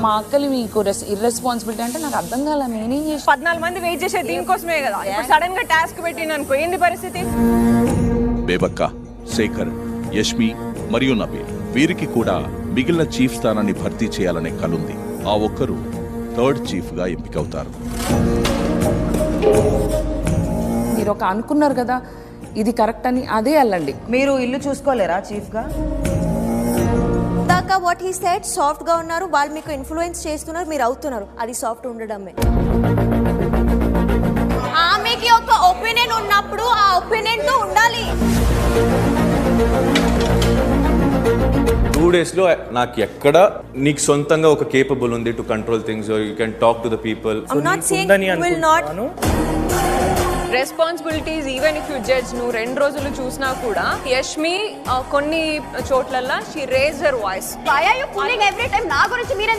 మా అక్కలు మీకు ఇర్రెస్పాన్సిబిలిటీ అంటే నాకు అర్థం కాల. నేనేం చేసి 14 మంది వెయిట్ చేసే దీనికోసమే కదా. ఇప్పుడు సడన్ గా టాస్క్ పెట్టిన అనుకో ఏంది పరిస్థితి? బేబక్క, శేఖర్, యష్మి మరియు నబీల్ వీరికి కూడా మిగిలిన చీఫ్ స్థానాన్ని భర్తీ చేయాలనే కలుంది. ఆ ఒక్కరు థర్డ్ చీఫ్ గా ఎంపికవుతారు. మీరు ఒక అనుకున్నారు కదా ఇది కరెక్ట్ అని, అదే వెళ్ళండి. మీరు ఇల్లు చూసుకోలేరా చీఫ్ గా? దాకా వాట్ హీ సెడ్ సాఫ్ట్ గా ఉన్నారు, వాళ్ళు మీకు ఇన్ఫ్లుయెన్స్ చేస్తున్నారు, మీరు అవుతున్నారు. అది సాఫ్ట్ ఉండడమే. ఆమెకి ఒక ఒపీనియన్ ఉన్నప్పుడు ఆ ఒపీనియన్ తో ఉండాలి. 2 days లో నాకు ఎక్కడ నీకు సొంతంగా ఒక కేపబుల్ ఉంది to control things, or you can talk to the people. I'm not saying you will not. Responsibilities even if you judge నువ్వు 2 రోజులు చూసినా కూడా యష్మి కొన్ని చోట్లల్లో she raised her voice. Why are you pulling every time? నా గురించి మీరే